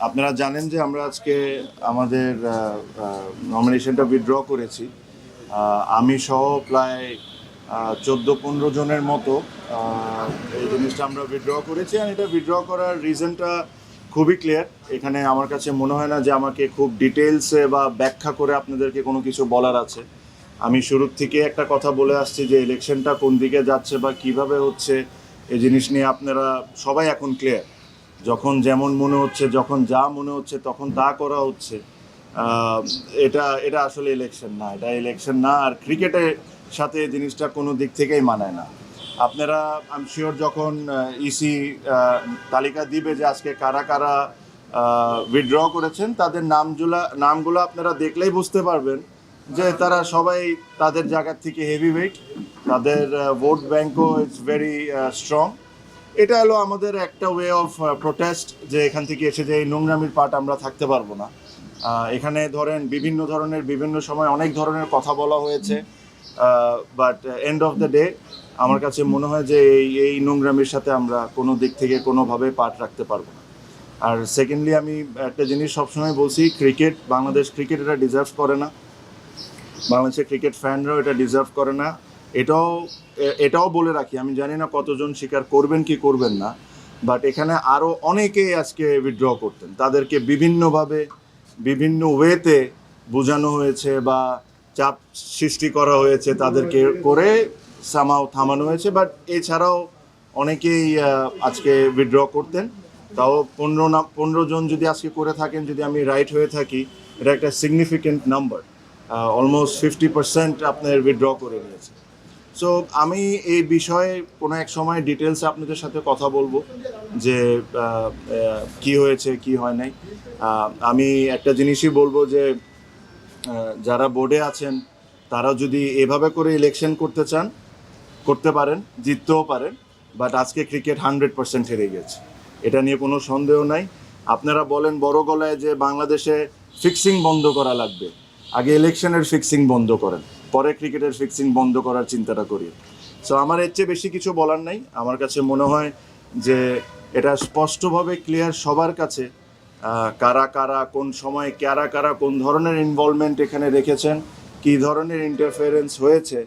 আপনারা জানেন যে আমরা আজকে আমাদের নমিনেশনটা উইথড্র করেছি। আমি সহ প্রায় 14-15 জনের মতো এই জিনিসটা আমরা উইথড্র করেছি। আর এটা উইথড্র করার রিজনটা খুবই ক্লিয়ার। এখানে আমার কাছে মনে হয় না যে আমাকে খুব ডিটেলসে বা ব্যাখ্যা করে আপনাদেরকে কোনো কিছু বলার আছে। আমি শুরুর থেকে একটা কথা বলে আসছি যে ইলেকশনটা কোন দিকে যাচ্ছে বা কিভাবে হচ্ছে এই জিনিস নিয়ে আপনারা সবাই এখন ক্লিয়ার। যখন যেমন মনে হচ্ছে, যখন যা মনে হচ্ছে তখন তা করা হচ্ছে। এটা এটা আসলে ইলেকশন না, এটা ইলেকশন না। আর ক্রিকেটের সাথে জিনিসটা কোনো দিক থেকেই মানায় না। আপনারা আই এম শিওর যখন ইসি তালিকা দিবে যে আজকে কারা কারা উইথড্র করেছেন, তাদের নামগুলো আপনারা দেখলেই বুঝতে পারবেন যে তারা সবাই তাদের জায়গার থেকে হেভি ওয়েট, তাদের ভোট ব্যাঙ্কও ইটস ভেরি স্ট্রং। এটা হলো আমাদের একটা ওয়ে অফ প্রোটেস্ট, যে এখান থেকে এসে যে এই নোংরামির পার্ট আমরা থাকতে পারবো না। এখানে ধরেন বিভিন্ন ধরনের বিভিন্ন সময় অনেক ধরনের কথা বলা হয়েছে, but end of the day আমার কাছে মনে হয় যে এই নোংরামির সাথে আমরা কোনো দিক থেকে কোনোভাবে পার্ট রাখতে পারবো না। আর সেকেন্ডলি আমি একটা জিনিস সবসময় বলছি, বাংলাদেশ ক্রিকেট এটা ডিজার্ভ করে না, বাংলাদেশের ক্রিকেট ফ্যানরাও এটা ডিজার্ভ করে না। এটাও বলে রাখি, আমি জানি না কতজন স্বীকার করবেন কি করবেন না, বাট এখানে আরও অনেকেই আজকে উইথড্র করতেন। তাদেরকে বিভিন্নভাবে বিভিন্ন ওয়েতে বোঝানো হয়েছে বা চাপ সৃষ্টি করা হয়েছে, তাদেরকে করে থামানো হয়েছে। বাট এছাড়াও অনেকেই আজকে উইথড্র করতেন। তাও 15 জন যদি আজকে করে থাকেন, যদি আমি রাইট হয়ে থাকি, এটা একটা সিগনিফিকেন্ট নাম্বার। অলমোস্ট 50% আপনার উইথড্র করে নিয়েছে। সো আমি এই বিষয়ে কোনো এক সময় ডিটেলসে আপনাদের সাথে কথা বলবো যে কি হয়েছে কি হয় নাই। আমি একটা জিনিসই বলবো যে যারা বোর্ডে আছেন তারা যদি এভাবে করে ইলেকশন করতে চান করতে পারেন, জিততেও পারেন। বাট আজকে ক্রিকেট 100% হেরে গেছে, এটা নিয়ে কোনো সন্দেহ নাই। আপনারা বলেন বড় গলায় যে বাংলাদেশে ফিক্সিং বন্ধ করা লাগবে, আগে ইলেকশনের ফিক্সিং বন্ধ করেন, পরে ক্রিকেটের ফিক্সিং বন্ধ করার চিন্তাটা করি। সো আমার এর চেয়ে বেশি কিছু বলার নাই। আমার কাছে মনে হয় যে এটা স্পষ্টভাবে ক্লিয়ার সবার কাছে, কারা কারা কোন সময় কারা কারা কোন ধরনের ইনভলভমেন্ট এখানে রেখেছেন, কী ধরনের ইন্টারফারেন্স হয়েছে।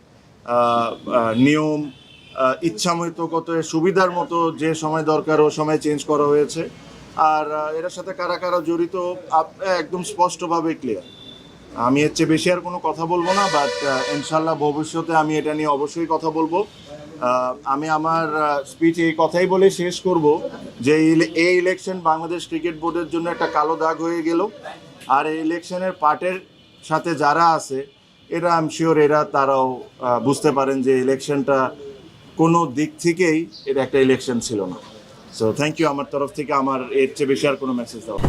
নিয়ম ইচ্ছামতো কত সুবিধার মতো যে সময় দরকার ও সময় চেঞ্জ করা হয়েছে। আর এটার সাথে কারা কারা জড়িত একদম স্পষ্টভাবে ক্লিয়ার। আমি এর চেয়ে বেশি আর কোনো কথা বলবো না, বাট ইনশাল্লাহ ভবিষ্যতে আমি এটা নিয়ে অবশ্যই কথা বলবো। আমি আমার স্পিচ এই কথাই বলে শেষ করব যে এই ইলেকশন বাংলাদেশ ক্রিকেট বোর্ডের জন্য একটা কালো দাগ হয়ে গেল। আর এই ইলেকশনের পার্টের সাথে যারা আছে এরা আই এম শিওর তারাও বুঝতে পারেন যে ইলেকশনটা কোনো দিক থেকেই এটা একটা ইলেকশন ছিল না। সো থ্যাংক ইউ আমার তরফ থেকে। আমার এর চেয়ে বেশি আর কোনো মেসেজ দেওয়া